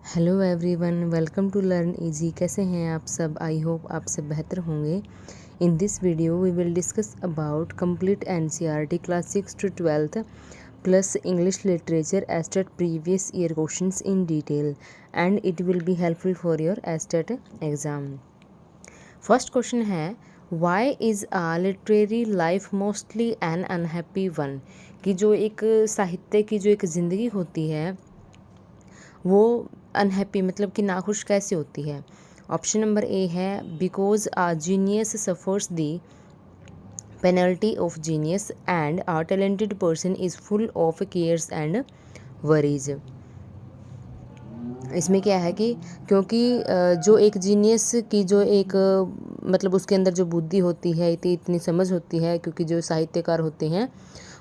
Hello everyone, welcome to learn easy. कैसे हैं आप सब? आई होप आप सब बेहतर होंगे। In this video we will discuss about complete NCERT class 6 to 12th plus English literature state previous year questions in detail and it will be helpful for your state exam. First question है, why is a literary life mostly an unhappy one? कि जो एक साहित्य की जो एक ज़िंदगी होती है वो अनहैप्पी मतलब कि नाखुश कैसे होती है? ऑप्शन नंबर ए है, because a genius suffers the penalty of genius and a talented person is full of cares and worries. इसमें क्या है कि क्योंकि जो एक जीनियस की जो एक मतलब उसके अंदर जो बुद्धि होती है, इतनी समझ होती है, क्योंकि जो साहित्यकार होते हैं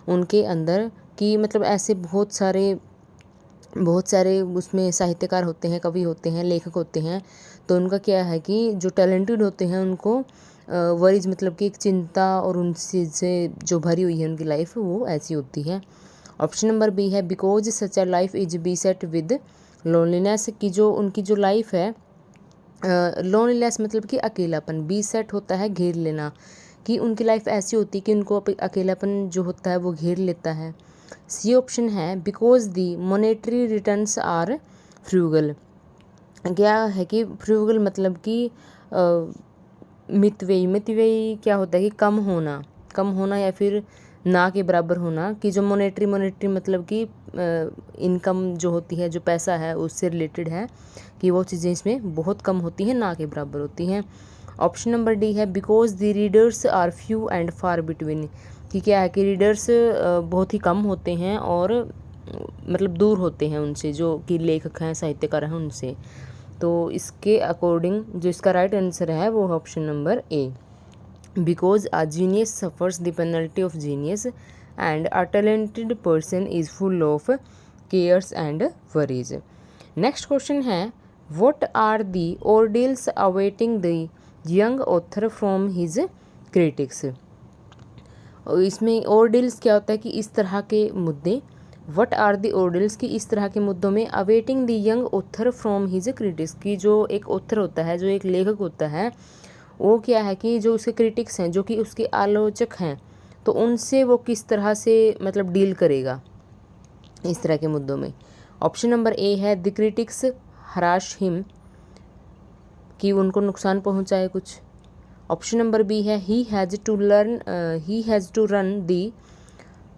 उनके अंदर कि मतलब ऐसे बहुत सारे उसमें साहित्यकार होते हैं, कवि होते हैं, लेखक होते हैं। तो उनका क्या है कि जो टैलेंटेड होते हैं उनको वरीज मतलब कि एक चिंता और उनसे से जो भरी हुई है उनकी लाइफ वो ऐसी होती है। ऑप्शन नंबर बी है, because such a life is beset with loneliness. की जो उनकी जो लाइफ है, लोनलीनेस मतलब कि अकेलापन, बी सेट होता है घेर लेना, कि उनकी लाइफ ऐसी होती है कि उनको अकेलापन जो होता है वो घेर लेता है। सी ऑप्शन है, because the monetary returns are frugal. क्या है कि फ्रूगल मतलब कि मितव्ययी क्या होता है कि कम होना या फिर ना के बराबर होना। कि जो मोनेटरी मतलब कि इनकम जो होती है, जो पैसा है उससे रिलेटेड है, कि वो चीज़ें इसमें बहुत कम होती हैं, ना के बराबर होती हैं। ऑप्शन नंबर डी है, because the readers are few and far between. कि क्या है कि रीडर्स बहुत ही कम होते हैं और मतलब दूर होते हैं उनसे, जो कि लेखक हैं, साहित्यकार हैं, उनसे। तो इसके अकॉर्डिंग जो इसका राइट आंसर है वो option number A, because a genius suffers the penalty of genius and a talented person is full of cares and worries. Next question है, what are the ordeals awaiting the young author from his critics? इसमें ordeals क्या होता है कि इस तरह के मुद्दे, व्हाट आर दी ऑर्डियल्स की इस तरह के मुद्दों में awaiting the young author from his critics. की जो एक ऑथर होता है, जो एक लेखक होता है, वो क्या है कि जो उसके क्रिटिक्स हैं, जो कि उसके आलोचक हैं, तो उनसे वो किस तरह से मतलब डील करेगा इस तरह के मुद्दों में। ऑप्शन नंबर ए है, द क्रिटिक्स हराश हिम, कि उनको नुकसान पहुंचाए कुछ। ऑप्शन नंबर बी है, he has to run the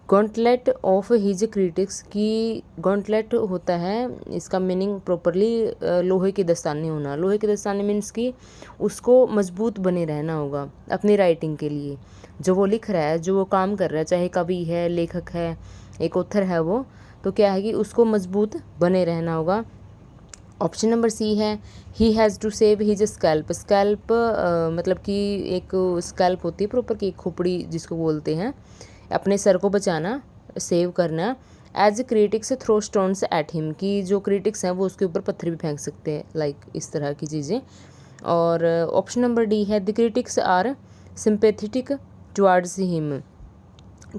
gauntlet of his critics. की गॉन्टलेट होता है, इसका मीनिंग प्रॉपरली लोहे के दस्ताने होना। लोहे के दस्ताने मीन्स कि उसको मजबूत बने रहना होगा अपनी राइटिंग के लिए। जो वो लिख रहा है, जो वो काम कर रहा है, चाहे कवि है, लेखक है, एक ऑथर है वो, तो क्या है कि उसको मजबूत बने रहना होगा। ऑप्शन नंबर सी है, he has to save his scalp. Scalp मतलब कि एक स्कैल्प होती है प्रॉपर की, एक खोपड़ी जिसको बोलते हैं, अपने सर को बचाना, सेव करना। As critics throw stones at him, की जो क्रिटिक्स हैं वो उसके ऊपर पत्थर भी फेंक सकते हैं, लाइक इस तरह की चीज़ें। और ऑप्शन नंबर डी है, the critics are sympathetic towards him.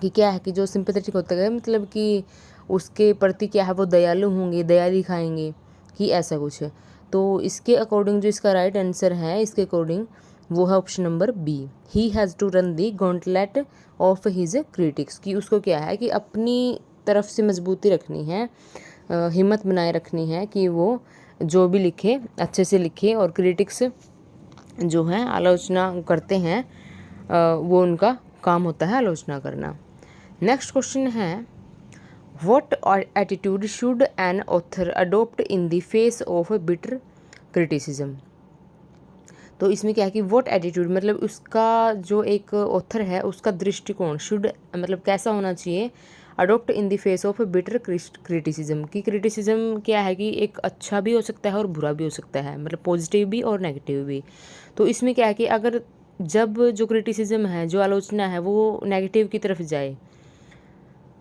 कि क्या है कि जो सिंपेथेटिक होता है मतलब कि उसके प्रति क्या है वो दयालु होंगे, दया दिखाएंगे, कि ऐसा कुछ है। तो इसके अकॉर्डिंग जो इसका राइट आंसर है, इसके अकॉर्डिंग वो है option number B, he has to run the gauntlet of his critics. कि उसको क्या है कि अपनी तरफ से मजबूती रखनी है, हिम्मत बनाए रखनी है, कि वो जो भी लिखे अच्छे से लिखे, और क्रिटिक्स जो हैं आलोचना करते हैं, वो उनका काम होता है आलोचना करना। नेक्स्ट क्वेश्चन है, what attitude should an author adopt in the face of bitter criticism? तो इसमें क्या है कि व्हाट एटीट्यूड मतलब उसका जो एक ऑथर है उसका दृष्टिकोण, शुड मतलब कैसा होना चाहिए, adopt in the face of bitter criticism. की क्रिटिसिज्म क्या है कि एक अच्छा भी हो सकता है और बुरा भी हो सकता है, मतलब पॉजिटिव भी और नेगेटिव भी। तो इसमें क्या है कि अगर जब जो क्रिटिसिज्म है, जो आलोचना है, वो नेगेटिव की तरफ जाए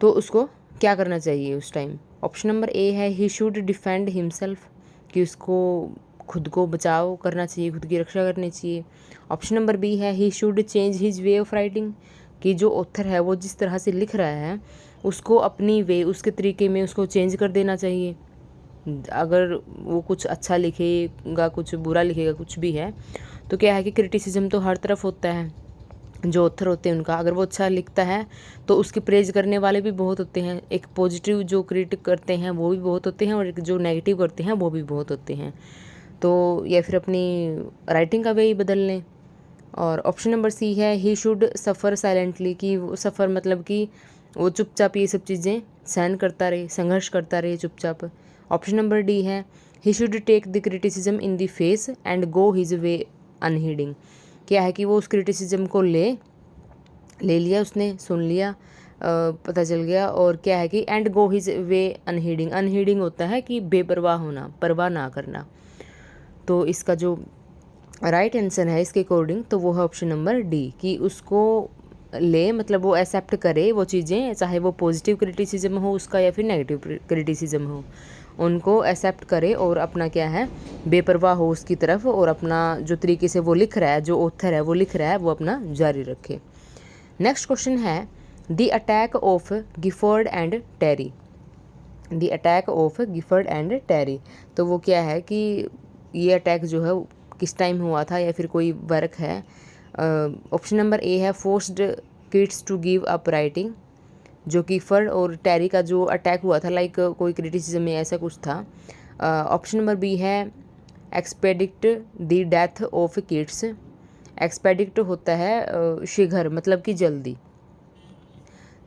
तो उसको क्या करना चाहिए उस टाइम? ऑप्शन नंबर ए है, ही शुड डिफेंड हिमसेल्फ, कि उसको खुद को बचाव करना चाहिए, खुद की रक्षा करनी चाहिए। ऑप्शन नंबर बी है, he should change his way of writing, कि जो ऑथर है वो जिस तरह से लिख रहा है उसको अपनी वे, उसके तरीके में उसको चेंज कर देना चाहिए। अगर वो कुछ अच्छा लिखेगा, कुछ बुरा लिखेगा, कुछ भी है, तो क्या है कि क्रिटिसिज्म तो हर तरफ होता है। जो ऑथर होते हैं उनका, अगर वो अच्छा लिखता है तो उसकी प्रेज करने वाले भी बहुत होते हैं। एक पॉजिटिव जो क्रिटिक करते हैं वो भी बहुत होते हैं, और एक जो नेगेटिव करते हैं वो भी बहुत होते हैं। तो या फिर अपनी राइटिंग का वे ही बदल लें। और ऑप्शन नंबर सी है ही शुड सफ़र साइलेंटली, कि वो सफ़र मतलब कि वो चुपचाप ये सब चीज़ें सहन करता रहे, संघर्ष करता रहे चुपचाप। ऑप्शन नंबर डी है he should take the criticism in the face and go his way unheeding. क्या है कि वो उस क्रिटिसिज्म को ले लिया, उसने सुन लिया, पता चल गया, और क्या है कि and go his way unheeding. Unheeding होता है कि बेपरवाह होना, परवाह ना करना। तो इसका जो राइट आंसर है इसके अकॉर्डिंग तो वो है ऑप्शन नंबर डी, कि उसको ले मतलब वो एक्सेप्ट करे वो चीज़ें, चाहे वो पॉजिटिव क्रिटिसिज्म हो उसका या फिर नेगेटिव क्रिटिसिज्म हो, उनको एक्सेप्ट करे और अपना क्या है बेपरवाह हो उसकी तरफ, और अपना जो तरीके से वो लिख रहा है, जो ऑथर है वो लिख रहा है, वो अपना जारी रखे। नेक्स्ट क्वेश्चन है the attack of Gifford and Terry. The attack of Gifford and Terry, तो वो क्या है कि ये अटैक जो है किस टाइम हुआ था, या फिर कोई वर्क है। ऑप्शन नंबर ए है forced kids to give up writing, जो गिफोर्ड और टेरी का जो अटैक हुआ था, लाइक कोई क्रिटिसिज्म में ऐसा कुछ था। ऑप्शन नंबर बी है एक्सपेडिक्ट द डेथ ऑफ किड्स। एक्सपेडिक्ट होता है शीघ्र, मतलब कि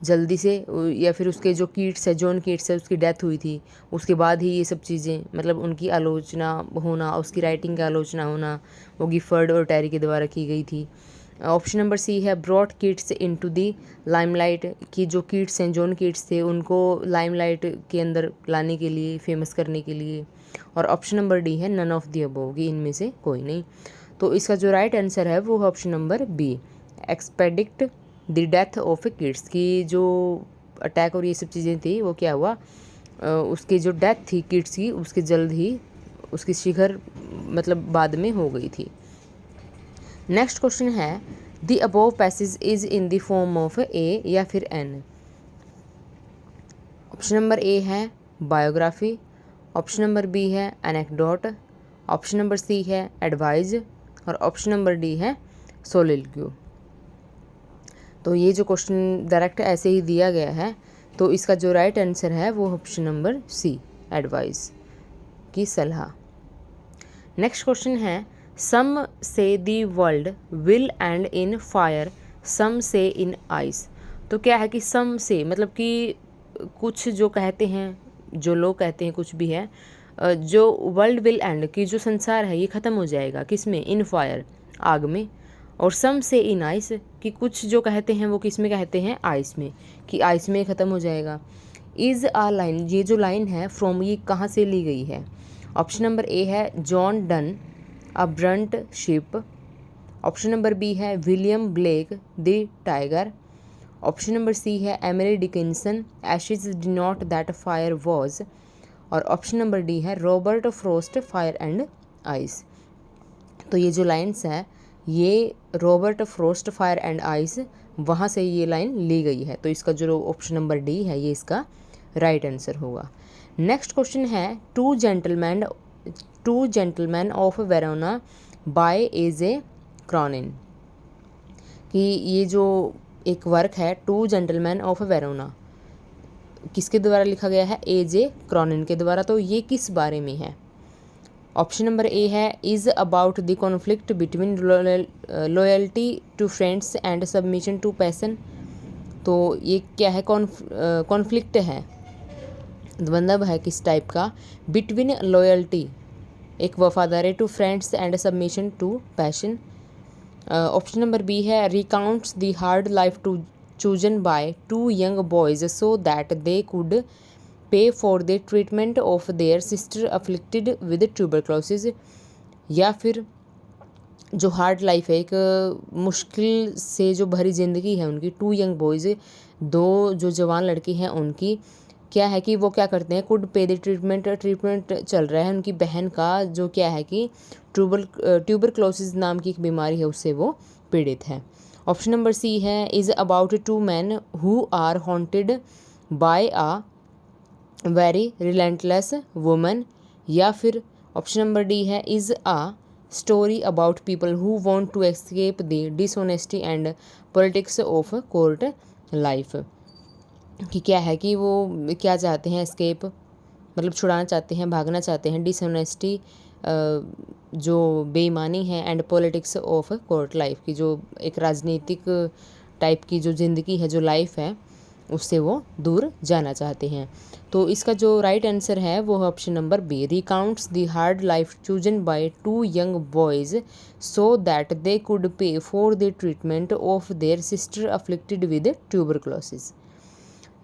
जल्दी से, या फिर उसके जो कीट्स है, जॉन कीट्स है, उसकी डेथ हुई थी, उसके बाद ही ये सब चीज़ें, मतलब उनकी आलोचना होना, उसकी राइटिंग की आलोचना होना, वो गिफोर्ड और टेरी के द्वारा की गई थी। ऑप्शन नंबर सी है brought kids into the limelight, कि जो किड्स हैं, जॉन किड्स थे, उनको लाइमलाइट के अंदर लाने के लिए, फेमस करने के लिए। और ऑप्शन नंबर डी है नन ऑफ दी अबोव, कि इनमें से कोई नहीं। तो इसका जो राइट आंसर है वो है option number B, expedited the death of Keats, की जो अटैक और ये सब चीज़ें थी वो क्या हुआ, उसकी जो डेथ थी किड्स की, उसके जल्द ही उसकी शीघ्र मतलब बाद में हो गई थी। नेक्स्ट क्वेश्चन है the above passage is in the form of a या फिर एन। ऑप्शन नंबर ए है बायोग्राफी, ऑप्शन नंबर बी है एनेक्डोट, ऑप्शन नंबर सी है एडवाइज, और ऑप्शन नंबर डी है सोलिलोक्यू। तो ये जो क्वेश्चन डायरेक्ट ऐसे ही दिया गया है, तो इसका जो राइट आंसर है वो ऑप्शन नंबर सी, एडवाइस, की सलाह। नेक्स्ट क्वेश्चन है some say the world will end in fire, some say in ice. तो क्या है कि सम से मतलब कि कुछ जो कहते हैं, जो लोग कहते हैं कुछ भी है, जो वर्ल्ड विल एंड, की जो संसार है ये ख़त्म हो जाएगा, किस में, इन फायर, आग में। और सम से इन आइस, कि कुछ जो कहते हैं वो किस में कहते हैं, आइस में, कि आइस में ख़त्म हो जाएगा। इज़ आ लाइन, ये जो लाइन है फ्रॉम, ये कहाँ से ली गई है। ऑप्शन नंबर ए है John Donne a burnt ship, option number B है William Blake the tiger, option number C है Emily Dickinson ashes did not that fire was, और ऑप्शन नंबर डी है Robert Frost fire and ice. तो ये जो lines है ये Robert Frost fire and ice, वहाँ से ये लाइन ली गई है। तो इसका जो ऑप्शन नंबर डी है ये इसका राइट आंसर होगा। नेक्स्ट क्वेश्चन है two gentlemen of Verona by AJ Cronin, कि ये जो एक वर्क है टू जेंटलमैन ऑफ वेरोना, किसके द्वारा लिखा गया है, एजे क्रॉनिन के द्वारा। तो ये किस बारे में है। ऑप्शन नंबर ए है is about the conflict between loyalty to friends and submission to passion. तो ये क्या है, कॉन्फ्लिक्ट है, द्वंद्व है किस टाइप का, बिटवीन लॉयल्टी, एक वफादारी, to friends and submission to passion. Option number B है recounts the hard life to chosen by two young boys so that they could pay for the treatment of their sister afflicted with tuberculosis. या फिर जो hard life है, एक मुश्किल से जो भरी ज़िंदगी है उनकी, टू यंग बॉयज़, दो जो जवान लड़की हैं उनकी, क्या है कि वो क्या करते हैं, कुड पे द ट्रीटमेंट चल रहा है उनकी बहन का, जो क्या है कि ट्यूबरक्लोसिस नाम की एक बीमारी है, उससे वो पीड़ित है। ऑप्शन नंबर सी है is about two man who are haunted by a very relentless woman, या फिर ऑप्शन नंबर डी है is a story about people who want to escape the dishonesty and politics of court life. कि क्या है कि वो क्या चाहते हैं, एस्केप मतलब छुड़ाना चाहते हैं, भागना चाहते हैं डिसऑनेस्टी जो बेईमानी है, and politics of court life की जो एक राजनीतिक टाइप की जो ज़िंदगी है, जो लाइफ है, उससे वो दूर जाना चाहते हैं। तो इसका जो राइट आंसर है वो है option number B, recounts the hard life chosen by 2 young boys so that they could pay for the treatment of their sister afflicted with tuberculosis.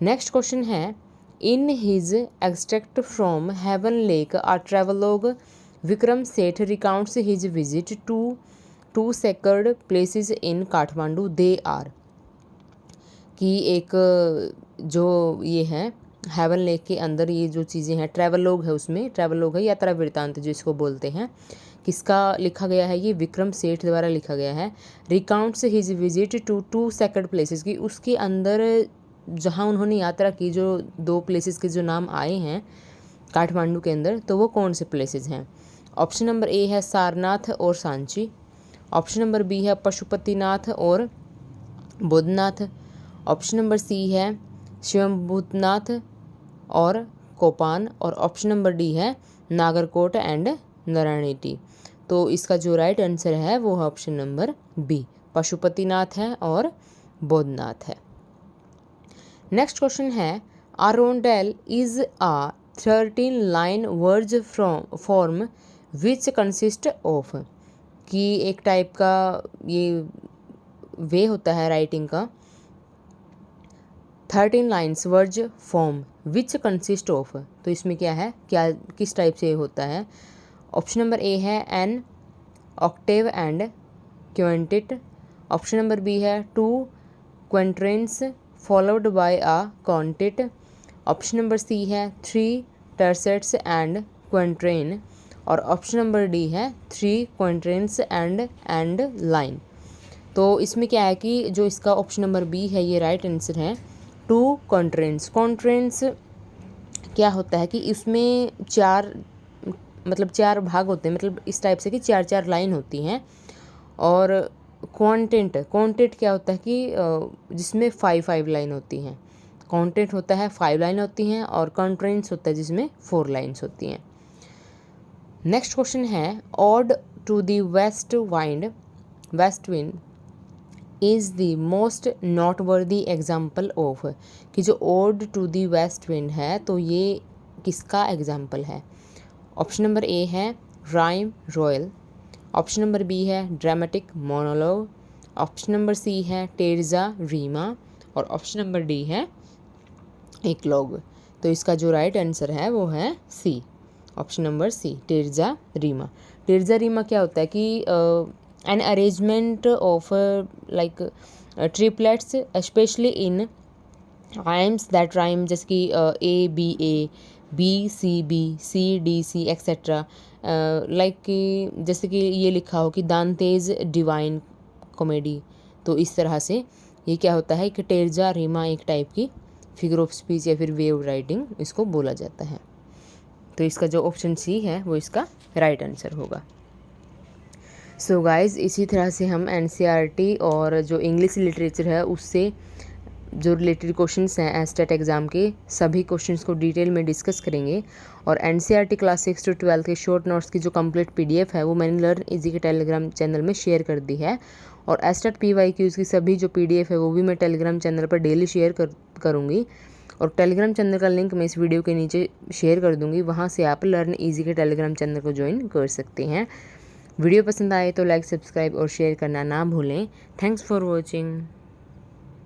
Next question है, in his extract from heaven lake a travelogue Vikram Seth recounts his visit to sacred places in Kathmandu they are. कि एक जो ये है haven lake के अंदर ये जो चीज़ें हैं, ट्रैवलॉग है, उसमें ट्रैवलॉग है, यात्रा वृत्तांत जिसको बोलते हैं, किसका लिखा गया है, ये विक्रम सेठ द्वारा लिखा गया है। Recounts his visit to sacred places, की उसके अंदर जहाँ उन्होंने यात्रा की, जो 2 प्लेसेस के जो नाम आए हैं काठमांडू के अंदर, तो वो कौन से प्लेसेस हैं। ऑप्शन नंबर ए है सारनाथ और सांची, ऑप्शन नंबर बी है पशुपतिनाथ और बुद्धनाथ, ऑप्शन नंबर सी है शिवभूतनाथ और कोपान, और ऑप्शन नंबर डी है नागरकोट एंड नारायणी। तो इसका जो राइट आंसर है वो है ऑप्शन नंबर बी, पशुपतिनाथ है और बुद्धनाथ है। नेक्स्ट क्वेश्चन है, a rondel is a 13 line words from form which consist of. कि एक टाइप का ये वे होता है राइटिंग का, 13 lines words form which consist of. तो इसमें क्या है, क्या किस टाइप से होता है। ऑप्शन नंबर ए है an octave and quintet, option number B है 2 quadrants followed by a quintet, option number C है 3 टर्सेट्स एंड क्वाड्रेन, और ऑप्शन नंबर डी है 3 क्वाड्रेंट्स एंड लाइन। तो इसमें क्या है कि जो इसका ऑप्शन नंबर बी है ये राइट आंसर है, 2 क्वाड्रेंट्स। क्वाड्रेंट्स क्या होता है कि इसमें 4 भाग होते हैं, मतलब इस टाइप से कि 4 लाइन होती हैं। और क्वांटेट क्या होता है कि जिसमें 5 लाइन होती हैं। क्वांटेट होता है 5 लाइन होती हैं, और क्वाड्रेंट्स होता है जिसमें 4 लाइन्स होती हैं। नेक्स्ट क्वेश्चन है, ode to the west wind is the most noteworthy example of. कि जो ode to the west wind है, तो ये किसका एग्जाम्पल है। ऑप्शन नंबर ए है rhyme royal, option number B है dramatic monologue, option number C है टेरजा रीमा, और ऑप्शन नंबर डी है एकलॉग। तो इसका जो राइट आंसर है वो है C, option number C, terza rima. Terza rima क्या होता है कि an arrangement of like triplets specially in rhymes that rhyme, जैसे कि A B C B, C D C etcetera. Like कि जैसे कि ये लिखा हो कि दांतेज डिवाइन कॉमेडी। तो इस तरह से ये क्या होता है कि टेरजा रीमा एक टाइप की फिगर ऑफ स्पीच या फिर वे ऑफ राइटिंग इसको बोला जाता है। तो इसका जो ऑप्शन सी है वो इसका राइट आंसर होगा। सो गाइस, इसी तरह से हम एनसीईआरटी और जो इंग्लिश लिटरेचर है उससे जो रिलेटेड क्वेश्चंस हैं एस्टेट एग्ज़ाम के, सभी क्वेश्चंस को डिटेल में डिस्कस करेंगे। और एनसीईआरटी क्लास 6 to 12 के शॉर्ट नोट्स की जो कंप्लीट पीडीएफ है वो मैंने लर्न इजी के टेलीग्राम चैनल में शेयर कर दी है। और एस्टेट PYQs की सभी जो पीडीएफ है वो भी मैं टेलीग्राम चैनल पर डेली शेयर करूँगी। और टेलीग्राम चैनल का लिंक मैं इस वीडियो के नीचे शेयर कर दूँगी, वहाँ से आप लर्न इजी के टेलीग्राम चैनल को ज्वाइन कर सकते हैं। वीडियो पसंद आए तो लाइक, सब्सक्राइब और शेयर करना ना भूलें। Thanks for watching.